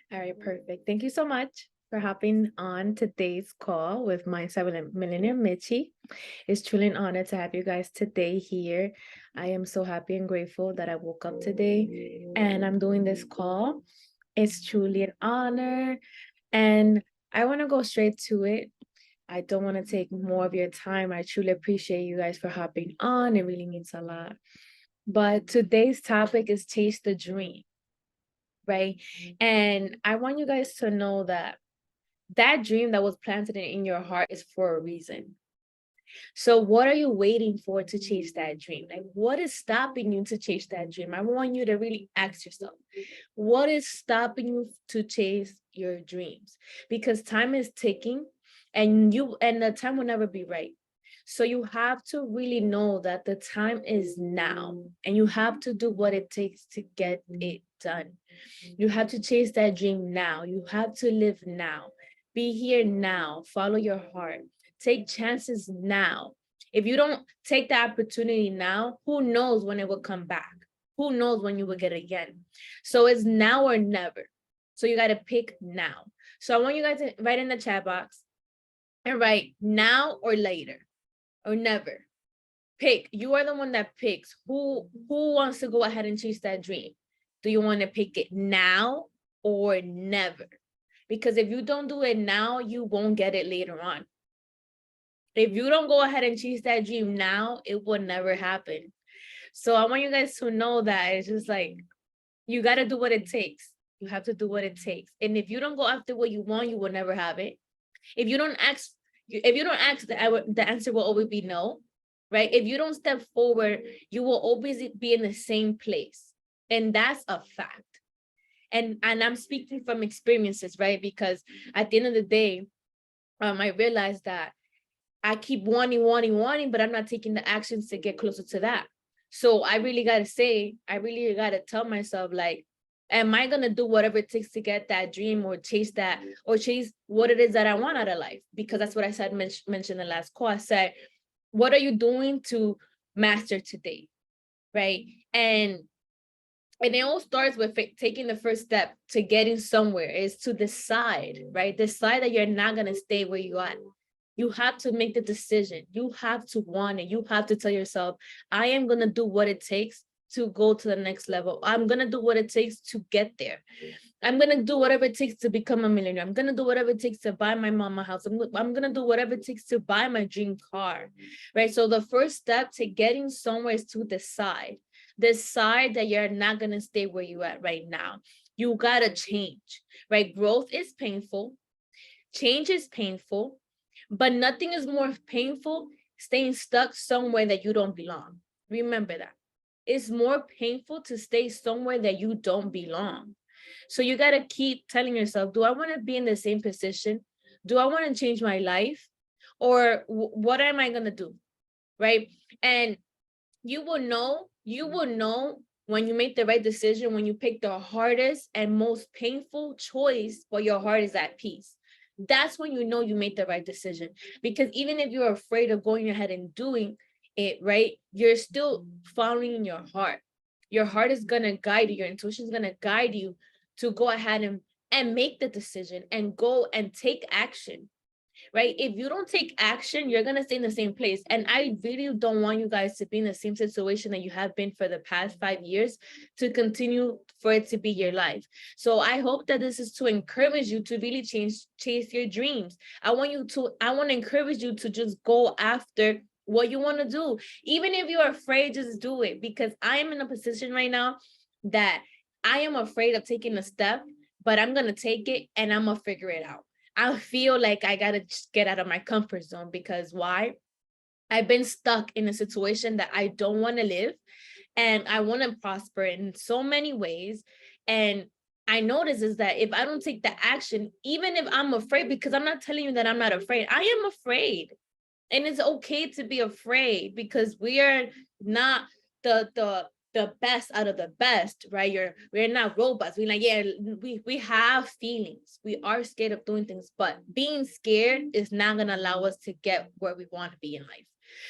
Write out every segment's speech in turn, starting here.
All right, perfect. Thank you so much for hopping on today's call with Mindset with Millionaire Mitchie. It's truly an honor to have you guys today here. I am so happy and grateful that I woke up today and I'm doing this call. It's truly an honor, and I want to go straight to it. I don't want to take more of your time. I truly appreciate you guys for hopping on. It really means a lot. But today's topic is chase the dream, right? And I want you guys to know that that dream that was planted in your heart is for a reason. So what are you waiting for to chase that dream? Like, what is stopping you to chase that dream? I want you to really ask yourself, what is stopping you to chase your dreams? Because time is ticking and the time will never be right. So you have to really know that the time is now and you have to do what it takes to get it done. You have to chase that dream now. You have to live now. Be here now. Follow your heart. Take chances now. If you don't take the opportunity now, who knows when it will come back? Who knows when you will get it again? So it's now or never. So you got to pick now. So I want you guys to write in the chat box and write now or later or never. Pick. You are the one that picks who wants to go ahead and chase that dream. Do you want to pick it now or never? Because if you don't do it now, you won't get it later on. If you don't go ahead and chase that dream now, it will never happen. So I want you guys to know that it's just like, you got to do what it takes. You have to do what it takes. And if you don't go after what you want, you will never have it. If you don't ask, the answer will always be no, right? If you don't step forward, you will always be in the same place. And that's a fact. And I'm speaking from experiences, right? Because at the end of the day, I realized that I keep wanting, but I'm not taking the actions to get closer to that. So I really got to tell myself, like, am I going to do whatever it takes to get that dream or chase what it is that I want out of life? Because that's what I said, mentioned in the last call. I said, what are you doing to master today? Right. And it all starts with taking the first step to getting somewhere is to decide, right? Decide that you're not going to stay where you are. You have to make the decision. You have to want it. You have to tell yourself, I am going to do what it takes to go to the next level. I'm going to do what it takes to get there. I'm going to do whatever it takes to become a millionaire. I'm going to do whatever it takes to buy my mama house. I'm going to do whatever it takes to buy my dream car, right? So the first step to getting somewhere is to decide that you're not going to stay where you at right now. You got to change, right? Growth is painful. Change is painful. But nothing is more painful staying stuck somewhere that you don't belong. Remember that. It's more painful to stay somewhere that you don't belong. So you got to keep telling yourself, do I want to be in the same position? Do I want to change my life? Or what am I going to do? Right? And you will know when you make the right decision, when you pick the hardest and most painful choice, but your heart is at peace. That's when you know you made the right decision. Because even if you're afraid of going ahead and doing it, right, you're still following your heart. Your heart is going to guide you. Your intuition is going to guide you to go ahead and make the decision and go and take action, right? If you don't take action, you're going to stay in the same place. And I really don't want you guys to be in the same situation that you have been for the past 5 years to continue for it to be your life. So I hope that this is to encourage you to really chase your dreams. I want to encourage you to just go after what you want to do. Even if you're afraid, just do it, because I am in a position right now that I am afraid of taking a step, but I'm going to take it and I'm going to figure it out. I feel like I got to just get out of my comfort zone, because why? I've been stuck in a situation that I don't want to live, and I want to prosper in so many ways. And I notice is that if I don't take the action, even if I'm afraid, because I'm not telling you that I'm not afraid, I am afraid. And it's okay to be afraid, because we are not the best out of the best, right? We're not robots. We're like, yeah, we have feelings. We are scared of doing things, but being scared is not gonna allow us to get where we want to be in life.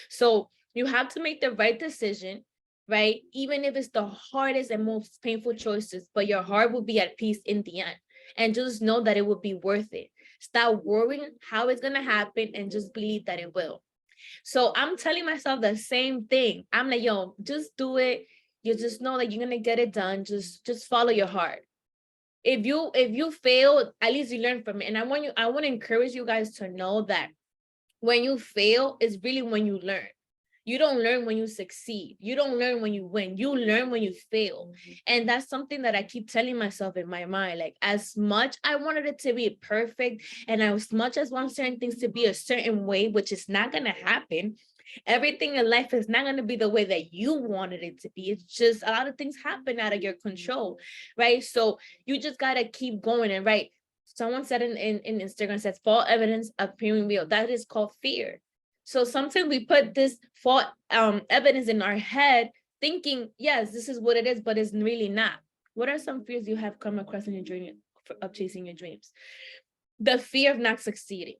So you have to make the right decision, right? Even if it's the hardest and most painful choices, but your heart will be at peace in the end. and just know that it will be worth it. Stop worrying how it's going to happen and just believe that it will. So I'm telling myself the same thing. I'm like, yo, just do it. You just know that you're going to get it done. Just follow your heart. If you fail, at least you learn from it. And I want to encourage you guys to know that when you fail is really when you learn. You don't learn when you succeed. You don't learn when you win. You learn when you fail. And that's something that I keep telling myself in my mind. Like, as much I wanted it to be perfect, and as much as want certain things to be a certain way, which is not going to happen, everything in life is not going to be the way that you wanted it to be. It's just a lot of things happen out of your control, right? So you just got to keep going. And right, someone said in Instagram, says false evidence appearing real. That is called fear. So sometimes we put this false evidence in our head thinking, yes, this is what it is, but it's really not. What are some fears you have come across in your journey of chasing your dreams? The fear of not succeeding.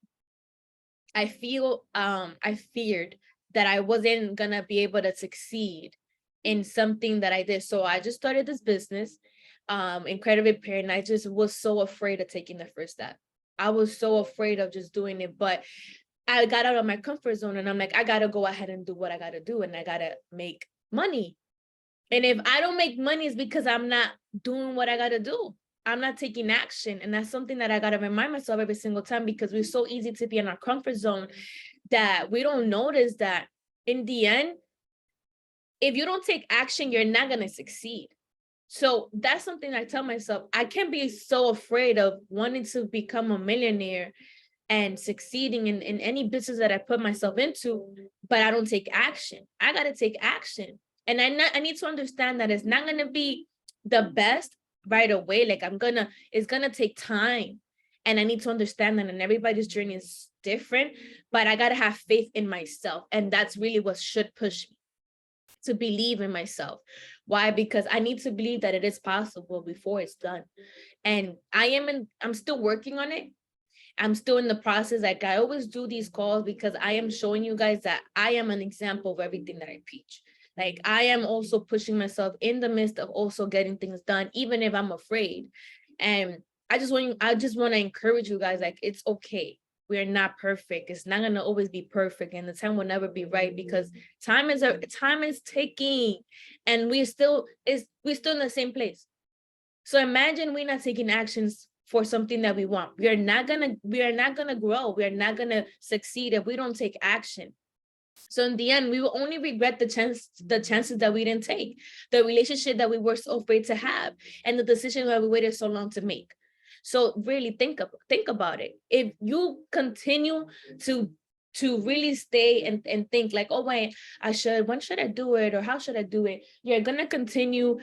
I feared that I wasn't gonna be able to succeed in something that I did. So I just started this business, Incredible Repair, and I just was so afraid of taking the first step. I was so afraid of just doing it, but I got out of my comfort zone, and I'm like, I gotta go ahead and do what I gotta do, and I gotta make money. And if I don't make money, it's because I'm not doing what I gotta do. I'm not taking action. And that's something that I gotta remind myself every single time, because we're so easy to be in our comfort zone that we don't notice that in the end, if you don't take action, you're not gonna succeed. So that's something I tell myself. I can't be so afraid of wanting to become a millionaire and succeeding in any business that I put myself into, but I don't take action. I got to take action. And I need to understand that it's not going to be the best right away. Like it's going to take time. And I need to understand that, and everybody's journey is different, but I got to have faith in myself. And that's really what should push me to believe in myself. Why? Because I need to believe that it is possible before it's done. And I'm still working on it. I'm still in the process. Like, I always do these calls because I am showing you guys that I am an example of everything that I preach. Like, I am also pushing myself in the midst of also getting things done, even if I'm afraid. And I just want to encourage you guys, like, it's okay. We're not perfect. It's not gonna always be perfect, and the time will never be right, because time is ticking, and we're still in the same place. So imagine we're not taking actions for something that we want. We are not gonna grow. We are not gonna succeed if we don't take action. So in the end, we will only regret the chances that we didn't take, the relationship that we were so afraid to have, and the decision that we waited so long to make. So really think about it. If you continue to really stay and think like, oh wait, when should I do it, or how should I do it? You're gonna continue,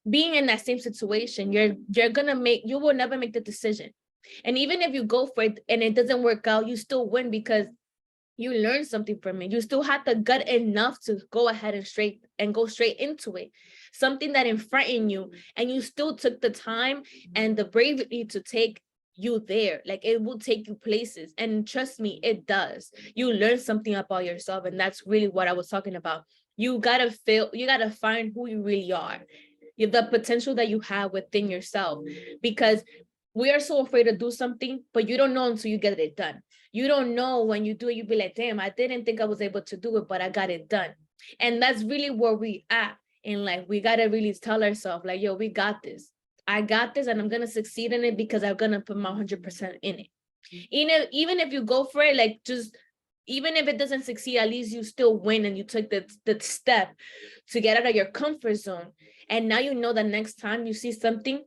being in that same situation. You will never make the decision. And even if you go for it and it doesn't work out, you still win, because you learn something from it. You still have the gut enough to go ahead and go straight into it. Something that frightened you, and you still took the time and the bravery to take you there. Like, it will take you places. And trust me, it does. You learn something about yourself. And that's really what I was talking about. You gotta find who you really are. The potential that you have within yourself, because we are so afraid to do something, but you don't know until you get it done. You don't know when you do it, you be like, damn, I didn't think I was able to do it, but I got it done. And that's really where we at in life. We got to really tell ourselves, like, yo, we got this. I got this, and I'm going to succeed in it because I'm going to put my 100% in it. Even if you go for it, like, just, even if it doesn't succeed, at least you still win, and you took the step to get out of your comfort zone. And now you know that next time you see something,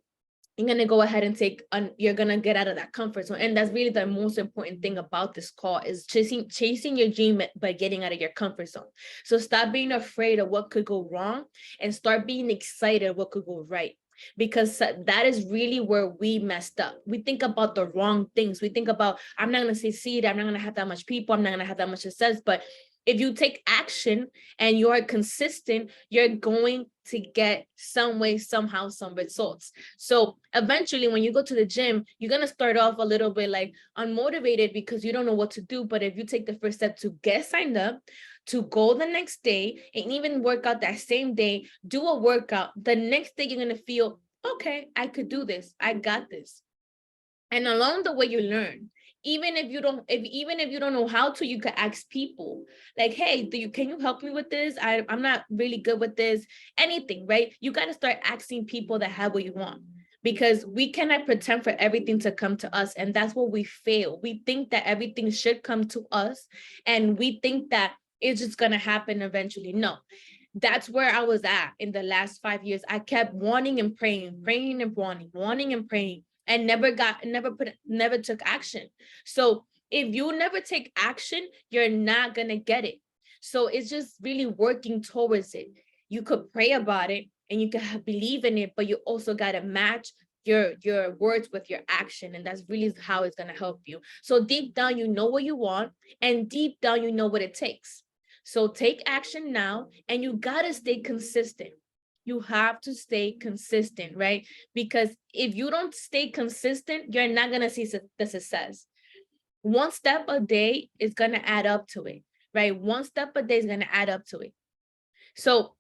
you're going to go ahead and you're going to get out of that comfort zone. And that's really the most important thing about this call, is chasing your dream by getting out of your comfort zone. So stop being afraid of what could go wrong and start being excited what could go right. Because that is really where we messed up. We think about the wrong things. We think about, I'm not going to succeed. I'm not going to have that much people. I'm not going to have that much success. But if you take action and you are consistent, you're going to get some way, somehow, some results. So eventually, when you go to the gym, you're going to start off a little bit like unmotivated because you don't know what to do. But if you take the first step to get signed up, to go the next day, and even work out that same day, do a workout, the next day you're going to feel, okay, I could do this. I got this. And along the way, you learn. Even if you don't, even if you don't know how to, you can ask people like, hey, can you help me with this? I'm not really good with this. Anything, right? You got to start asking people that have what you want, because we cannot pretend for everything to come to us. And that's what we fail. We think that everything should come to us, and we think that it's just going to happen eventually. No, that's where I was at in the last 5 years. I kept wanting and praying, praying and wanting and praying, and never took action. So if you never take action, you're not gonna get it. So it's just really working towards it. You could pray about it and you can believe in it, but you also gotta match your words with your action, and that's really how it's gonna help you. So deep down, you know what you want, and deep down, you know what it takes. So take action now, and you gotta stay consistent. You have to stay consistent, right? Because if you don't stay consistent, you're not gonna see the success. One step a day is gonna add up to it, right? One step a day is gonna add up to it. So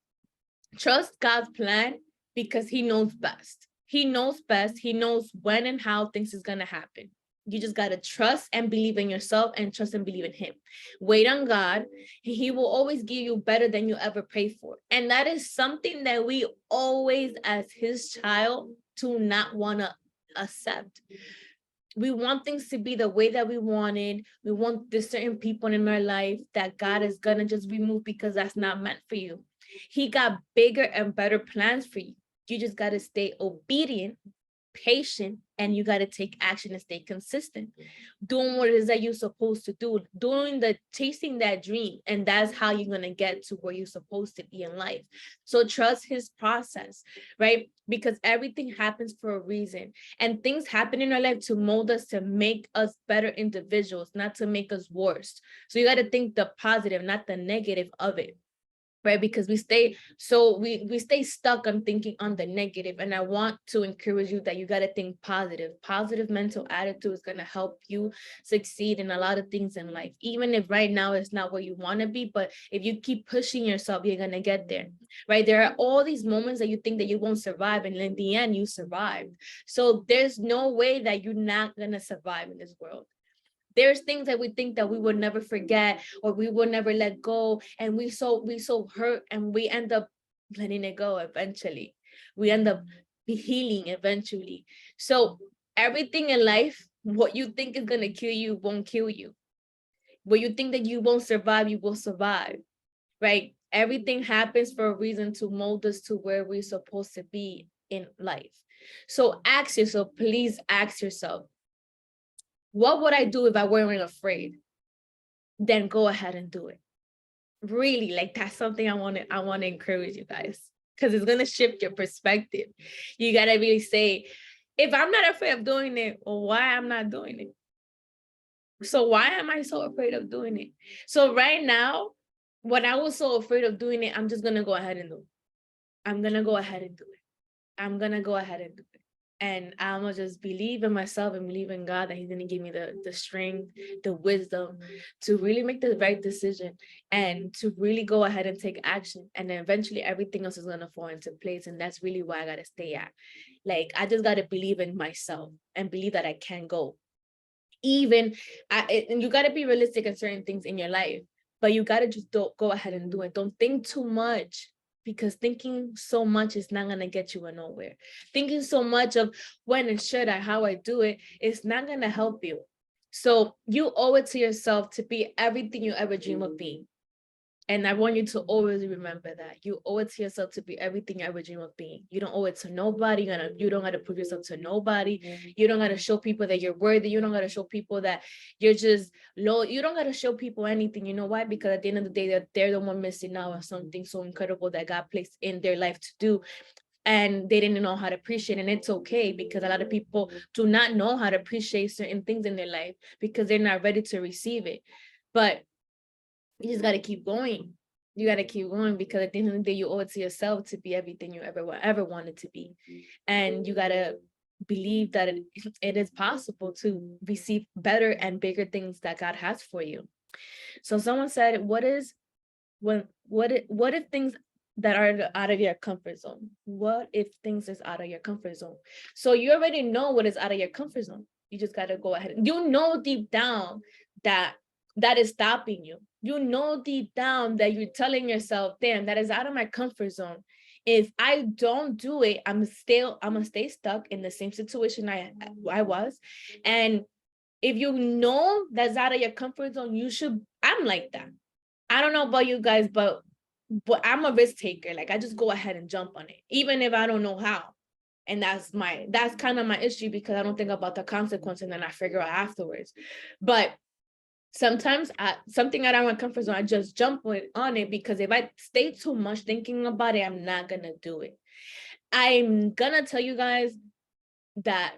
trust God's plan, because he knows best. He knows best. He knows when and how things is gonna happen. You just gotta trust and believe in yourself, and trust and believe in him. Wait on God. He will always give you better than you ever pray for. And that is something that we always, as his child, do not want to accept. We want things to be the way that we wanted. We want the certain people in our life that God is gonna just remove because that's not meant for you. He got bigger and better plans for you. You just got to stay obedient, patient, and you got to take action and stay consistent, doing what it is that you're supposed to do, doing the chasing that dream. And that's how you're going to get to where you're supposed to be in life. So trust his process, right? Because everything happens for a reason, and things happen in our life to mold us, to make us better individuals, not to make us worse. So you got to think the positive, not the negative of it, right? Because we stay stuck on thinking on the negative. And I want to encourage you that you got to think positive mental attitude is going to help you succeed in a lot of things in life, even if right now it's not where you want to be. But if you keep pushing yourself, you're going to get there, right? There are all these moments that you think that you won't survive, and in the end you survived. So there's no way that you're not going to survive in this world. There's things that we think that we will never forget, or we will never let go, and we so hurt, and we end up letting it go eventually. We end up healing eventually. So everything in life, what you think is going to kill you won't kill you. What you think that you won't survive, you will survive, right? Everything happens for a reason, to mold us to where we're supposed to be in life. So ask yourself, please ask yourself, what would I do if I weren't afraid? Then go ahead and do it. Really, like, that's something I want to encourage you guys, because it's going to shift your perspective. You got to really say, if I'm not afraid of doing it, well, why I'm not doing it? So why am I so afraid of doing it? So right now, when I was so afraid of doing it, I'm just going to go ahead and do it. I'm going to go ahead and do it. I'm going to go ahead and do it. And I'm gonna just believe in myself and believe in God that he's gonna give me the strength, the wisdom to really make the right decision, and to really go ahead and take action. And then eventually everything else is gonna fall into place. And that's really where I gotta stay at. Like, I just gotta believe in myself and believe that I can go. And you gotta be realistic in certain things in your life, but you gotta just don't go ahead and do it. Don't think too much, because thinking so much is not going to get you nowhere. Thinking so much of when and should I, how I do it, is not going to help you. So you owe it to yourself to be everything you ever dream of being. And I want you to always remember that. You owe it to yourself to be everything you ever dream of being. You don't owe it to nobody. You don't got to prove yourself to nobody. You don't got to show people that you're worthy. You don't got to show people that you're just low. You don't got to show people anything. You know why? Because at the end of the day, they're the one missing out on something so incredible that God placed in their life to do. And they didn't know how to appreciate. And it's okay, because a lot of people do not know how to appreciate certain things in their life because they're not ready to receive it. But you just got to keep going. You got to keep going, because at the end of the day, you owe it to yourself to be everything you ever wanted to be. And you got to believe that it is possible to receive better and bigger things that God has for you. So someone said, what if things that are out of your comfort zone? What if things is out of your comfort zone? So you already know what is out of your comfort zone. You just got to go ahead. You know deep down that is stopping you. You know deep down that you're telling yourself, damn, that is out of my comfort zone. If I don't do it, I'm gonna stay stuck in the same situation I was. And if you know that's out of your comfort zone, I'm like that. I don't know about you guys, but I'm a risk taker. Like, I just go ahead and jump on it, even if I don't know how. And that's kind of my issue, because I don't think about the consequence and then I figure out afterwards. But sometimes something out of my comfort zone, I just jump on it, because if I stay too much thinking about it, I'm not gonna do it. I'm gonna tell you guys that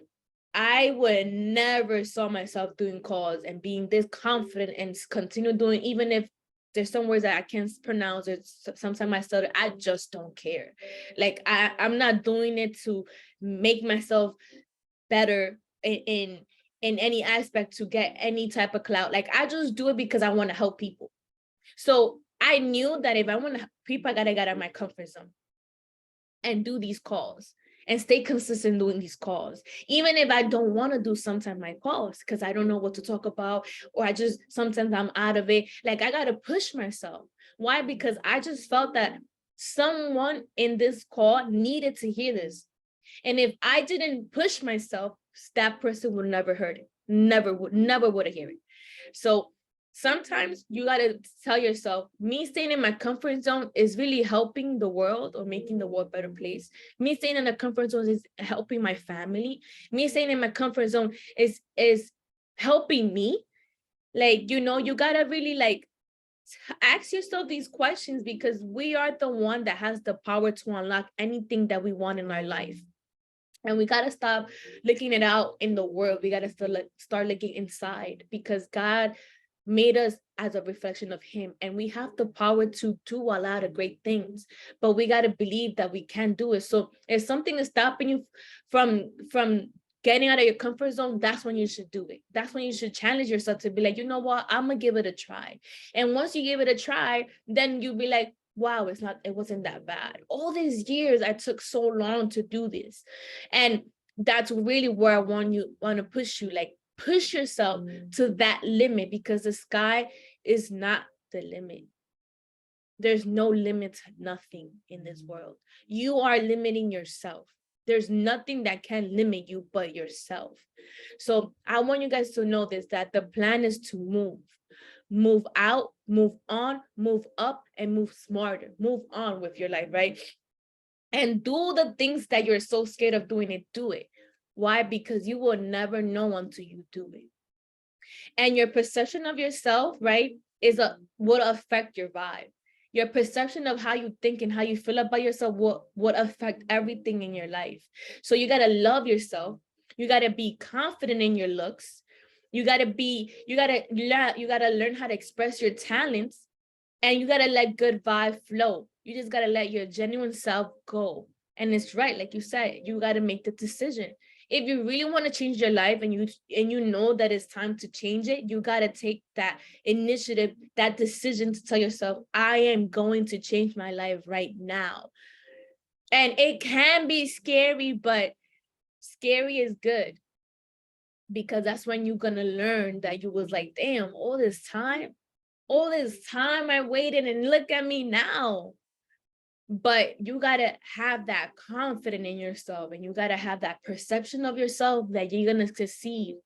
I would never saw myself doing calls and being this confident and continue doing, even if there's some words that I can't pronounce, or sometimes I stutter. I just don't care. Like, I'm not doing it to make myself better in any aspect, to get any type of clout. Like, I just do it because I want to help people. So I knew that if I want to help people, I gotta get out of my comfort zone and do these calls and stay consistent doing these calls, even if I don't want to do sometimes my calls because I don't know what to talk about, or sometimes I'm out of it. Like, I got to push myself. Why? Because I just felt that someone in this call needed to hear this. And if I didn't push myself, that person would never heard it. Never would have heard it. So sometimes you got to tell yourself, me staying in my comfort zone is really helping the world or making the world a better place. Me staying in the comfort zone is helping my family. Me staying in my comfort zone is helping me. Like, you got to really like ask yourself these questions, because we are the one that has the power to unlock anything that we want in our life. And we got to stop looking it out in the world. We got to start looking inside, because God made us as a reflection of him, and we have the power to do a lot of great things, but we got to believe that we can do it. So if something is stopping you from getting out of your comfort zone, that's when you should do it. That's when you should challenge yourself to be like, you know what, I'm gonna give it a try. And once you give it a try, then you'll be like, wow, it wasn't that bad. All these years I took so long to do this. And that's really where I want to push you. Like, push yourself to that limit, because the sky is not the limit. There's no limit to nothing in this world. You are limiting yourself. There's nothing that can limit you but yourself. So I want you guys to know this, that the plan is to move out, move on, move up, and move smarter. Move on with your life, right? And do the things that you're so scared of doing it, do it. Why? Because you will never know until you do it. And your perception of yourself, right, will affect your vibe. Your perception of how you think and how you feel about yourself will affect everything in your life. So you got to love yourself. You got to be confident in your looks. You got to learn how to express your talents, and you got to let good vibe flow. You just got to let your genuine self go. And it's right, like you said, you got to make the decision. If you really want to change your life, and you know that it's time to change it, you got to take that initiative, that decision to tell yourself, I am going to change my life right now. And it can be scary, but scary is good, because that's when you're going to learn that you was like, damn, all this time I waited, and look at me now. But you got to have that confidence in yourself, and you got to have that perception of yourself that you're going to succeed,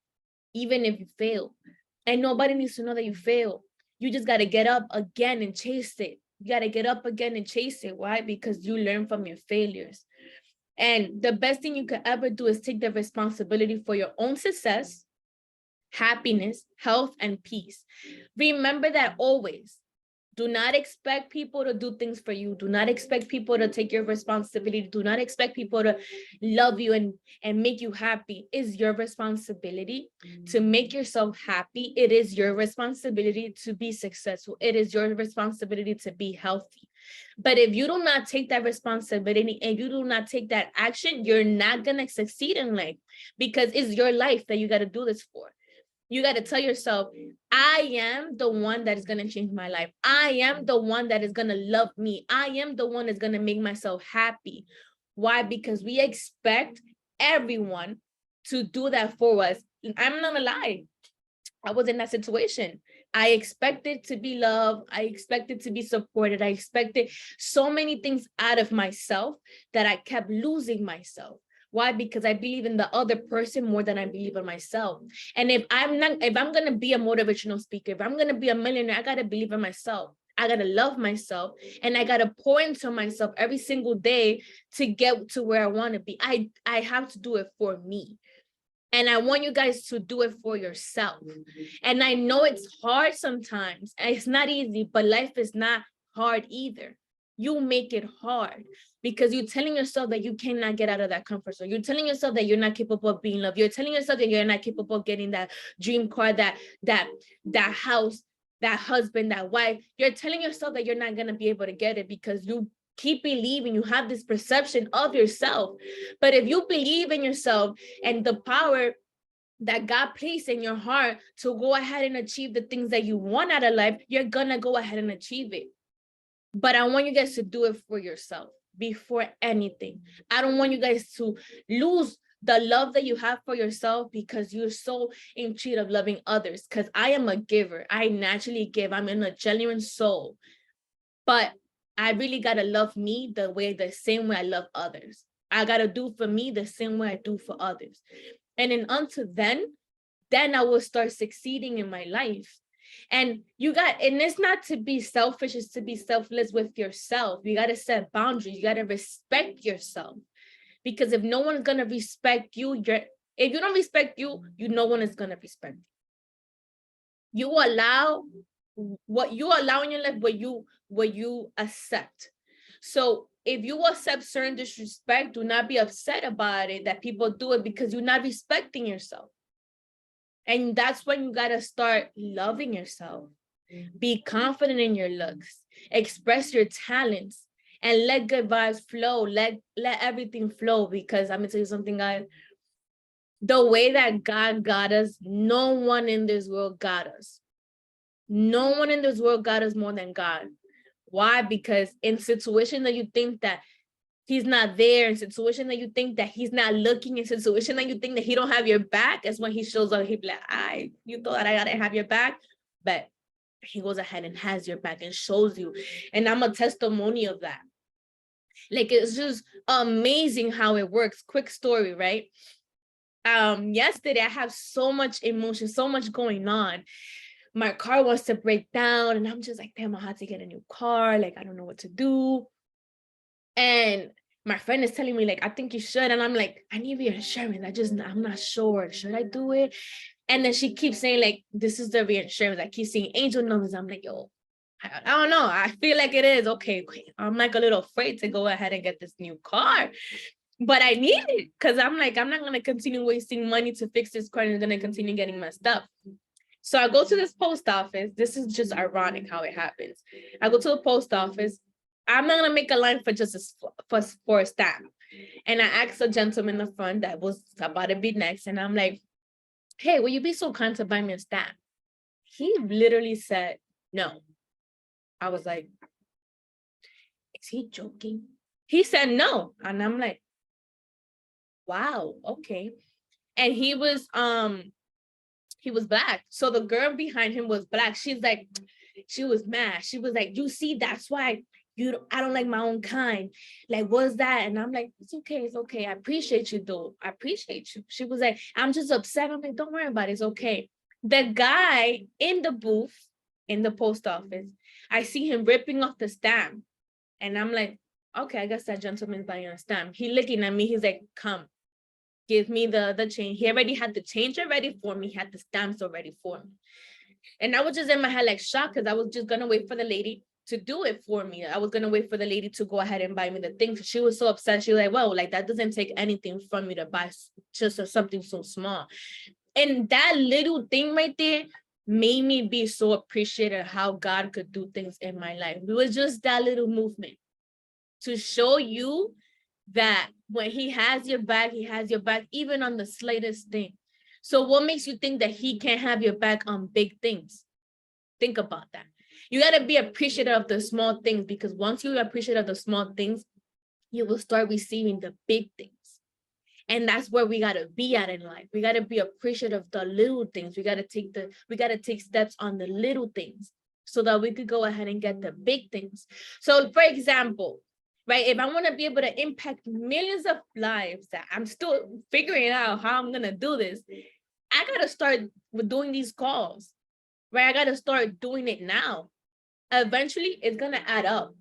even if you fail. And nobody needs to know that you fail. You just got to get up again and chase it. You got to get up again and chase it. Why? Because you learn from your failures. And the best thing you could ever do is take the responsibility for your own success, happiness, health, and peace. Remember that always. Do not expect people to do things for you. Do not expect people to take your responsibility. Do not expect people to love you and make you happy. It's your responsibility to make yourself happy. It is your responsibility to be successful. It is your responsibility to be healthy. But if you do not take that responsibility and you do not take that action, you're not going to succeed in life, because it's your life that you got to do this for. You got to tell yourself, I am the one that is going to change my life. I am the one that is going to love me. I am the one that's going to make myself happy. Why? Because we expect everyone to do that for us, I'm not gonna lie. I was in that situation. I expected to be loved. I expected to be supported. I expected so many things out of myself that I kept losing myself. Why? Because I believe in the other person more than I believe in myself. And if I'm gonna be a motivational speaker, if I'm gonna be a millionaire, I gotta believe in myself. I gotta love myself, and I gotta pour into myself every single day to get to where I want to be. I have to do it for me. And I want you guys to do it for yourself. And I know it's hard sometimes. It's not easy, but life is not hard either. You make it hard because you're telling yourself that you cannot get out of that comfort zone. You're telling yourself that you're not capable of being loved. You're telling yourself that you're not capable of getting that dream car, that house, that husband, that wife. You're telling yourself that you're not going to be able to get it because you keep believing, you have this perception of yourself. But if you believe in yourself and the power that God placed in your heart to go ahead and achieve the things that you want out of life, you're gonna go ahead and achieve it. But I want you guys to do it for yourself before anything. I don't want you guys to lose the love that you have for yourself because you're so in need of loving others. Because I am a giver. I naturally give. I'm in a genuine soul. But I really gotta love me the same way I love others. I gotta do for me the same way I do for others. And then until then I will start succeeding in my life. And it's not to be selfish, it's to be selfless with yourself. You got to set boundaries. You got to respect yourself. Because if no one's going to respect you, if you don't respect you, no one is going to respect you. You allow what you allow in your life, what you accept. So if you accept certain disrespect, do not be upset about it, that people do it, because you're not respecting yourself. And that's when you got to start loving yourself. Be confident in your looks, express your talents, and let good vibes flow. Let everything flow, because I'm going to tell you something, guys. The way that God got us, no one in this world got us. No one in this world got us more than God. Why? Because in situations that you think that he's not there, in situation that you think that he's not looking, in situation that you think that he don't have your back, is when he shows up. He be like, you thought I gotta have your back, but he goes ahead and has your back and shows you. And I'm a testimony of that. Like, it's just amazing how it works. Quick story, right? Yesterday I have so much emotion, so much going on. My car wants to break down, and I'm just like, damn, I had to get a new car. Like, I don't know what to do. And my friend is telling me, like, I think you should. And I'm like, I need reinsurance. I'm not sure. Should I do it? And then she keeps saying, like, this is the reinsurance. I keep seeing angel numbers. I'm like, yo, I don't know. I feel like it is. Okay. I'm like a little afraid to go ahead and get this new car. But I need it because I'm like, I'm not going to continue wasting money to fix this car, and it's going to continue getting messed up. So I go to this post office. This is just ironic how it happens. I go to the post office. I'm not going to make a line for just for a stamp. And I asked a gentleman in the front that was about to be next. And I'm like, hey, will you be so kind to buy me a stamp? He literally said, no. I was like, is he joking? He said no. And I'm like, wow, okay. And he was black. So the girl behind him was black. She's like, she was mad. She was like, you see, that's why I don't like my own kind. Like, what's that? And I'm like, it's okay. I appreciate you, though. I appreciate you. She was like, I'm just upset. I'm like, don't worry about it. It's okay. The guy in the booth, in the post office, I see him ripping off the stamp. And I'm like, okay, I guess that gentleman's buying a stamp. He looking at me. He's like, come, give me the change. He already had the change already for me. He had the stamps already for me. And I was just in my head like shocked, because I was just gonna wait for the lady to do it for me. I was gonna wait for the lady to go ahead and buy me the thing. She was so upset. She was like, well, like, that doesn't take anything from me to buy just something so small. And that little thing right there made me be so appreciative of how God could do things in my life. It was just that little movement to show you that when he has your back, even on the slightest thing. So what makes you think that he can't have your back on big things? Think about that. You got to be appreciative of the small things, because once you appreciate of the small things, you will start receiving the big things. And that's where we gotta be at in life. We gotta be appreciative of the little things. We gotta take steps on the little things so that we could go ahead and get the big things. So for example, right, if I want to be able to impact millions of lives, that I'm still figuring out how I'm gonna do this, I gotta start with doing these calls, right? I gotta start doing it now. Eventually it's gonna add up.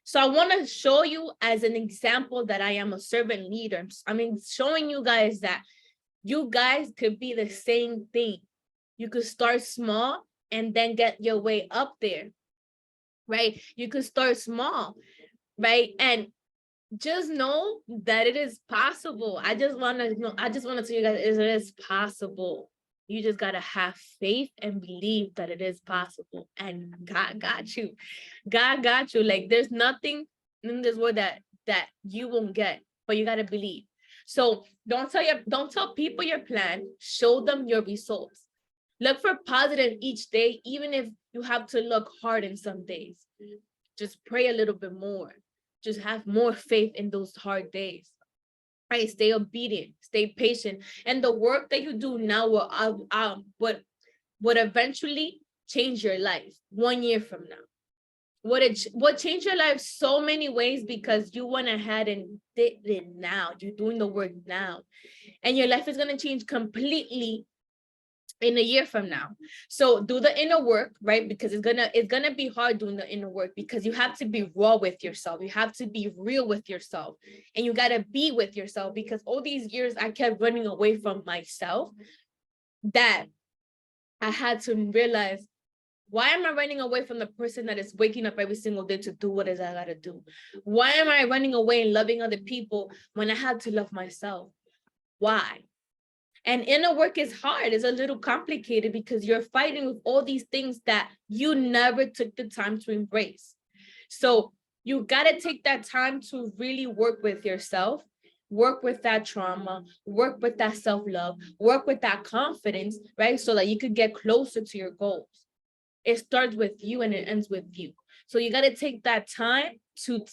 So I want to show you as an example that I am a servant leader. I mean, showing you guys that you guys could be the same thing. You could start small and then get your way up there, right? You could start small, right? And just know that it is possible. I just want to tell you guys, it is possible. You just got to have faith and believe that it is possible. And God got you. God got you. Like, there's nothing in this world that you won't get, but you got to believe. So don't tell people your plan. Show them your results. Look for positive each day, even if you have to look hard in some days. Just pray a little bit more. Just have more faith in those hard days. Right? Stay obedient, stay patient. And the work that you do now would eventually change your life 1 year from now. What changed your life so many ways because you went ahead and did it now. You're doing the work now. And your life is going to change completely in a year from now. So do the inner work, right? Because it's gonna be hard doing the inner work because you have to be raw with yourself. You have to be real with yourself, and you gotta be with yourself, because all these years I kept running away from myself, that I had to realize, why am I running away from the person that is waking up every single day to do what is I gotta do? Why am I running away and loving other people when I had to love myself? Why? And inner work is hard. It's a little complicated because you're fighting with all these things that you never took the time to embrace. So you got to take that time to really work with yourself, work with that trauma, work with that self-love, work with that confidence, right? So that you could get closer to your goals. It starts with you and it ends with you. So you got to take that time to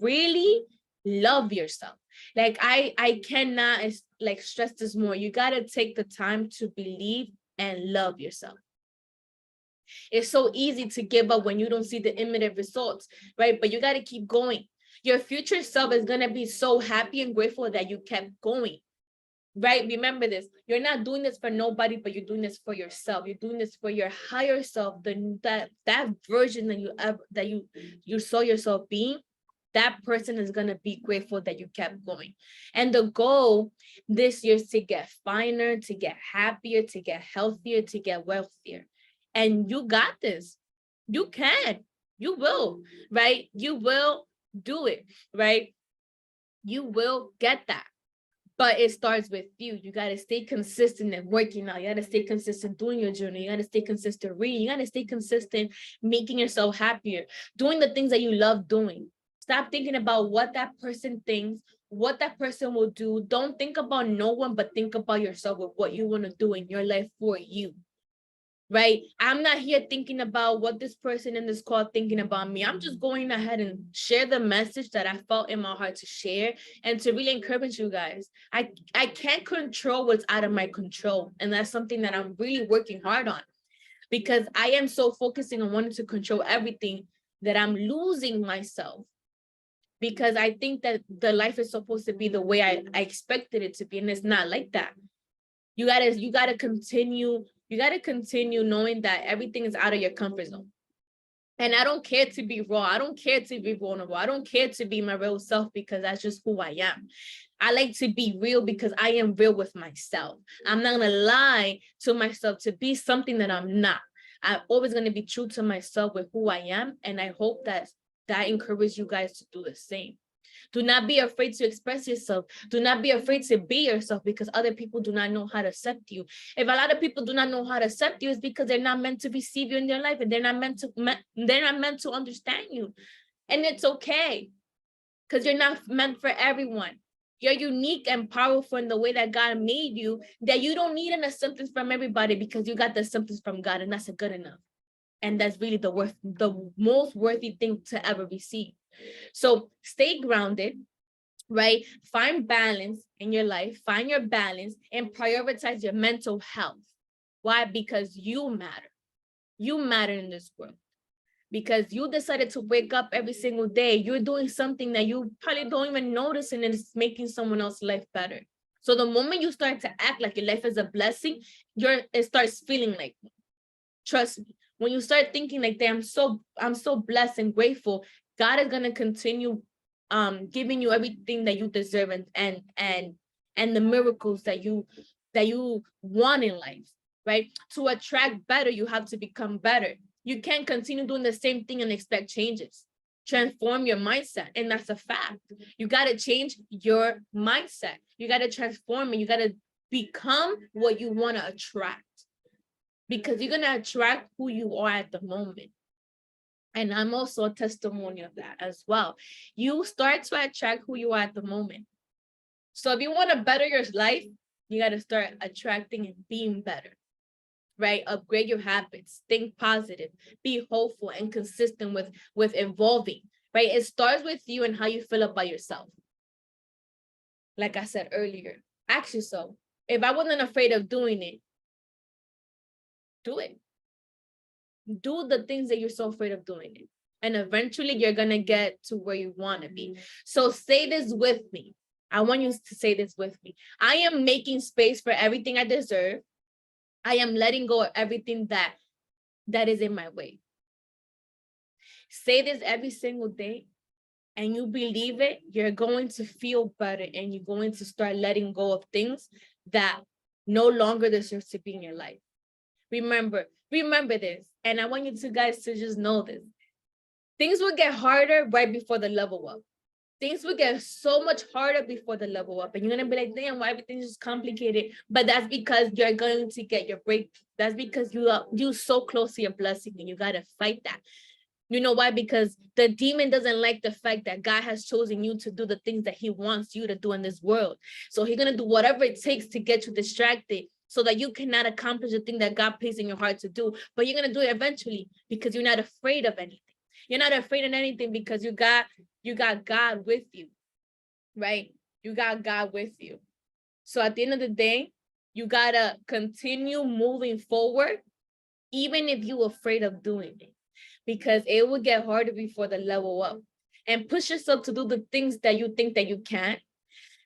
really love yourself. Like I cannot like stress this more. You got to take the time to believe and love yourself. It's so easy to give up when you don't see the immediate results, right? But you got to keep going. Your future self is going to be so happy and grateful that you kept going, right? Remember this, you're not doing this for nobody, but you're doing this for yourself. You're doing this for your higher self, that version that you saw yourself being. That person is going to be grateful that you kept going. And the goal this year is to get finer, to get happier, to get healthier, to get wealthier. And you got this. You can. You will, right? You will do it, right? You will get that. But it starts with you. You got to stay consistent and working out. You got to stay consistent doing your journey. You got to stay consistent reading. You got to stay consistent making yourself happier, doing the things that you love doing. Stop thinking about what that person thinks, what that person will do. Don't think about no one, but think about yourself with what you want to do in your life for you. Right? I'm not here thinking about what this person in this call thinking about me. I'm just going ahead and share the message that I felt in my heart to share and to really encourage you guys. I can't control what's out of my control. And that's something that I'm really working hard on, because I am so focusing on wanting to control everything that I'm losing myself, because I think that the life is supposed to be the way I expected it to be. And it's not like that. You gotta continue knowing that everything is out of your comfort zone. And I don't care to be raw. I don't care to be vulnerable. I don't care to be my real self, because that's just who I am. I like to be real because I am real with myself. I'm not gonna lie to myself to be something that I'm not. I'm always gonna be true to myself with who I am. And I hope that encourages you guys to do the same. Do not be afraid to express yourself. Do not be afraid to be yourself, because other people do not know how to accept you. If a lot of people do not know how to accept you, it's because they're not meant to receive you in their life, and they're not meant to understand you. And it's okay, because you're not meant for everyone. You're unique and powerful in the way that God made you, that you don't need an acceptance from everybody, because you got the acceptance from God, and that's good enough. And that's really the most worthy thing to ever receive. So stay grounded, right? Find balance in your life, find your balance, and prioritize your mental health. Why? Because you matter. You matter in this world. Because you decided to wake up every single day. You're doing something that you probably don't even notice, and it's making someone else's life better. So the moment you start to act like your life is a blessing, it starts feeling like, trust me, when you start thinking like that, I'm so blessed and grateful, God is gonna continue giving you everything that you deserve, and the miracles that you want in life, right? To attract better, you have to become better. You can't continue doing the same thing and expect changes. Transform your mindset, and that's a fact. You got to change your mindset. You got to transform it. You got to become what you want to attract, because you're going to attract who you are at the moment. And I'm also a testimony of that as well. You start to attract who you are at the moment. So if you want to better your life, you got to start attracting and being better, right? Upgrade your habits, think positive, be hopeful and consistent with evolving, right? It starts with you and how you feel about yourself. Like I said earlier, ask yourself, if I wasn't afraid of doing it, do it. Do the things that you're so afraid of doing it. And eventually you're going to get to where you want to be. So say this with me. I want you to say this with me. I am making space for everything I deserve. I am letting go of everything that is in my way. Say this every single day, and you believe it, you're going to feel better, and you're going to start letting go of things that no longer deserve to be in your life. Remember this, and I want you guys to just know this. Things will get harder right before the level up. Things will get so much harder before the level up, and you're gonna be like, damn, why everything's just complicated? But that's because you're going to get your break. That's because you're so close to your blessing, and you gotta fight that. You know why? Because the demon doesn't like the fact that God has chosen you to do the things that he wants you to do in this world. So he's gonna do whatever it takes to get you distracted, so that you cannot accomplish the thing that God placed in your heart to do. But you're gonna do it eventually, because you're not afraid of anything. You're not afraid of anything because you got God with you, right? You got God with you. So at the end of the day, you gotta continue moving forward, even if you're afraid of doing it, because it will get harder before the level up. And push yourself to do the things that you think that you can't.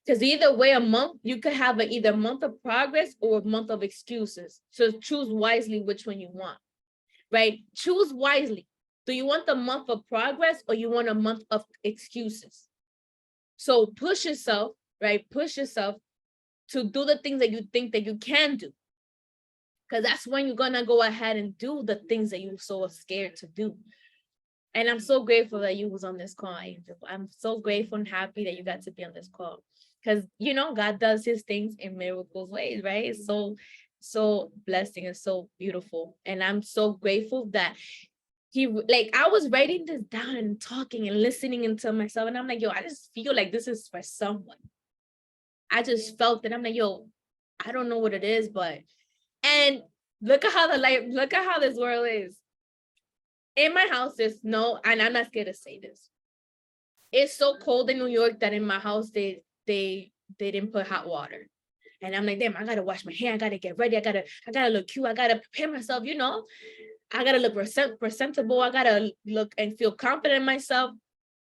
Because either way, a month, you could have either a month of progress or a month of excuses. So choose wisely which one you want, right? Choose wisely. Do you want the month of progress, or you want a month of excuses? So push yourself, right? Push yourself to do the things that you think that you can do. Because that's when you're going to go ahead and do the things that you're so scared to do. And I'm so grateful that you was on this call, Angel. I'm so grateful and happy that you got to be on this call. Because, God does his things in miracles ways, right? It's so blessing and so beautiful. And I'm so grateful that I was writing this down and talking and listening into myself. And I'm like, yo, I just feel like this is for someone. I just felt that. I'm like, yo, I don't know what it is, and look at how this world is. In my house, there's no, and I'm not scared to say this. It's so cold in New York that in my house, they didn't put hot water. And I'm like, damn, I gotta wash my hair. I gotta get ready. I gotta look cute. I gotta prepare myself, I gotta look presentable. I gotta look and feel confident in myself.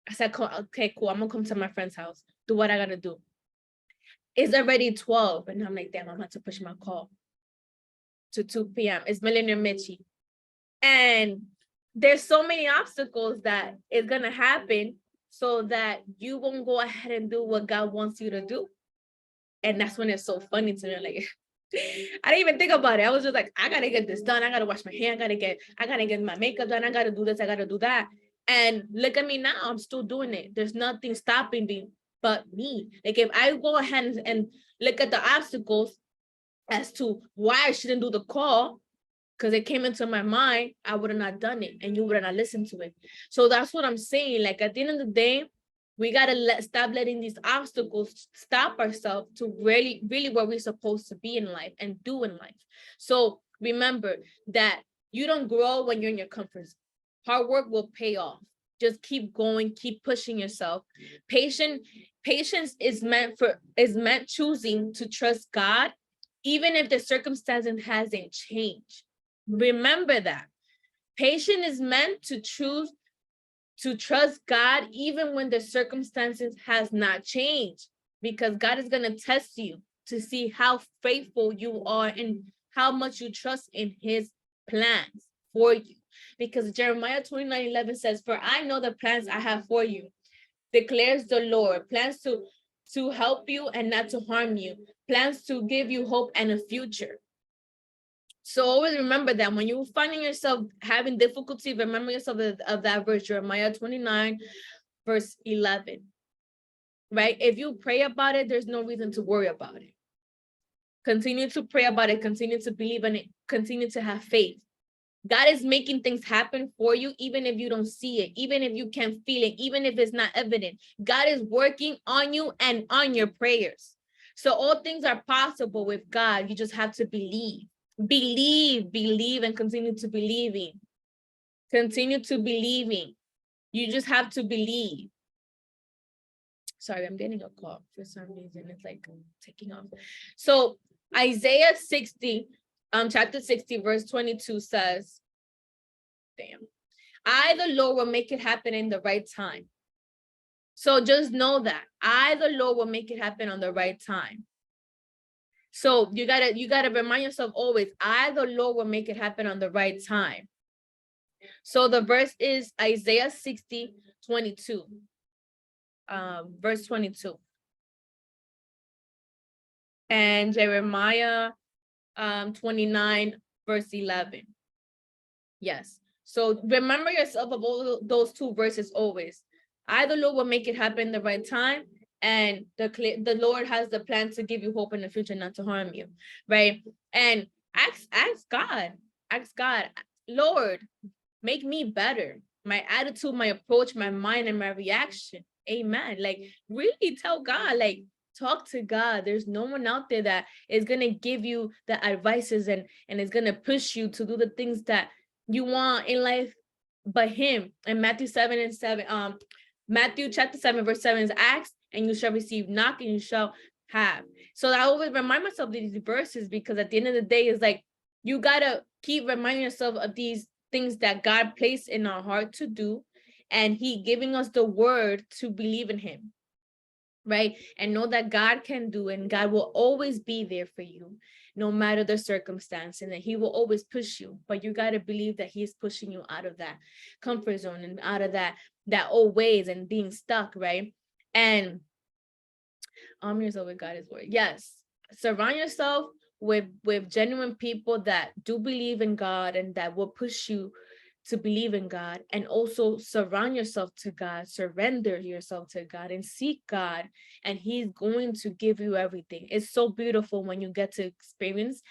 I said, okay, cool. I'm gonna come to my friend's house, do what I gotta do. It's already 12. And I'm like, damn, I'm gonna have to push my call to 2 p.m. It's Millionaire Mitchie. And there's so many obstacles that is gonna happen so that you won't go ahead and do what God wants you to do. And that's when it's so funny to me. Like, I didn't even think about it. I was just like, I gotta get this done. I gotta wash my hair. I gotta get my makeup done. I gotta do this. I gotta do that. And look at me now. I'm still doing it. There's nothing stopping me but me. Like, if I go ahead and look at the obstacles as to why I shouldn't do the call, because it came into my mind, I would have not done it, and you would have not listened to it. So that's what I'm saying. Like, at the end of the day, we gotta stop letting these obstacles stop ourselves to really where we're supposed to be in life and do in life. So remember that you don't grow when you're in your comfort zone. Hard work will pay off. Just keep going, keep pushing yourself. Patience Patience is meant choosing to trust God, even if the circumstances hasn't changed. Remember that. Patience is meant to choose to trust God, even when the circumstances has not changed, because God is going to test you to see how faithful you are and how much you trust in his plans for you. Because Jeremiah 29:11 says, "For I know the plans I have for you, declares the Lord, plans to help you and not to harm you, plans to give you hope and a future." So always remember that when you're finding yourself having difficulty, remember yourself of that verse, Jeremiah 29, verse 11, right? If you pray about it, there's no reason to worry about it. Continue to pray about it, continue to believe in it, continue to have faith. God is making things happen for you, even if you don't see it, even if you can't feel it, even if it's not evident. God is working on you and on your prayers. So all things are possible with God. You just have to believe. Believe, and continue to believing. Continue to believing. You just have to believe. Sorry, I'm getting a call for some reason. It's like taking off. So Isaiah 60, chapter 60, verse 22 says, I, the Lord, will make it happen in the right time. So just know that I, the Lord, will make it happen on the right time. So you gotta remind yourself always, I, the Lord, will make it happen on the right time. So the verse is Isaiah 60, 22. Verse 22. And Jeremiah 29, verse 11. Yes. So remember yourself of all those two verses always. I, the Lord, will make it happen in the right time. And the Lord has the plan to give you hope in the future, not to harm you, right? And ask God, Lord, make me better. My attitude, my approach, my mind, and my reaction. Amen. Like really tell God, like talk to God. There's no one out there that is gonna give you the advices and is gonna push you to do the things that you want in life but him. And Matthew chapter 7, verse 7 is ask and you shall receive, knock and you shall have. So I always remind myself of these verses because at the end of the day, it's like you gotta keep reminding yourself of these things that God placed in our heart to do, and he giving us the word to believe in him, right? And know that God can do it, and God will always be there for you no matter the circumstance, and that he will always push you. But you got to believe that he's pushing you out of that comfort zone and out of that old ways and being stuck, right? And yourself with God is word. Yes, surround yourself with genuine people that do believe in God and that will push you to believe in God, and also surround yourself to God, surrender yourself to God and seek God, and he's going to give you everything. It's so beautiful when you get to experience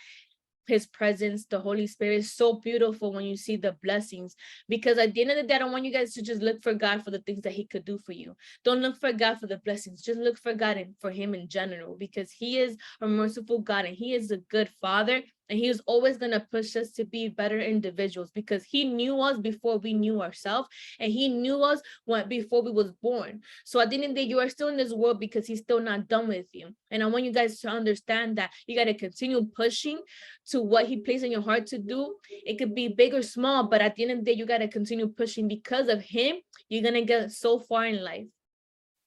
his presence. The Holy Spirit is so beautiful when you see the blessings, because at the end of the day, I don't want you guys to just look for God for the things that he could do for you. Don't look for God for the blessings. Just look for God and for him in general, because he is a merciful God and he is a good father. And he is always going to push us to be better individuals, because he knew us before we knew ourselves, and he knew us before we was born. So at the end of the day, you are still in this world because he's still not done with you. And I want you guys to understand that you got to continue pushing to what he placed in your heart to do. It could be big or small, but at the end of the day, you got to continue pushing. Because of him, you're going to get so far in life.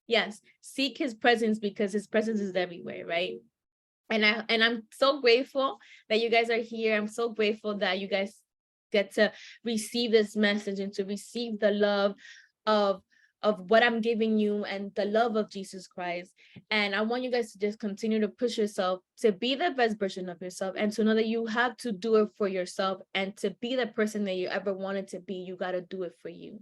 Yes, seek his presence, because his presence is everywhere, right? And I'm so grateful that you guys are here. I'm so grateful that you guys get to receive this message and to receive the love of what I'm giving you and the love of Jesus Christ. And I want you guys to just continue to push yourself to be the best version of yourself, and to know that you have to do it for yourself, and to be the person that you ever wanted to be, you got to do it for you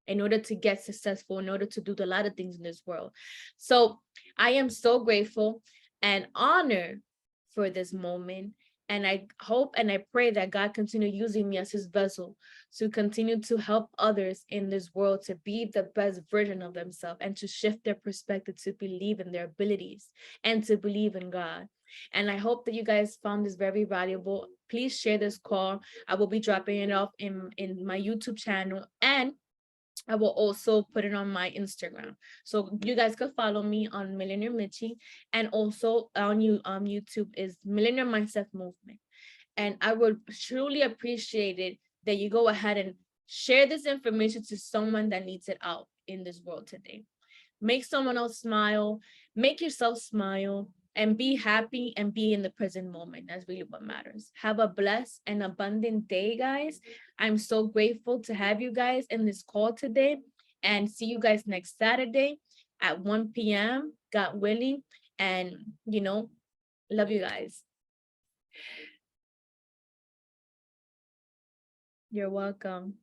in order to get successful, in order to do a lot of things in this world. So I am so grateful and honored for this moment. And I hope and I pray that God continue using me as his vessel to continue to help others in this world to be the best version of themselves, and to shift their perspective to believe in their abilities and to believe in God. And I hope that you guys found this very valuable. Please share this call. I will be dropping it off in my YouTube channel, and I will also put it on my Instagram. So you guys could follow me on Millionaire Mitchie, and also on YouTube is Millionaire Mindset Movement. And I would truly appreciate it that you go ahead and share this information to someone that needs it out in this world today. Make someone else smile, make yourself smile, and be happy and be in the present moment. That's really what matters. Have a blessed and abundant day, guys. I'm so grateful to have you guys in this call today, and see you guys next Saturday at 1 p.m. God willing. And, love you guys. You're welcome.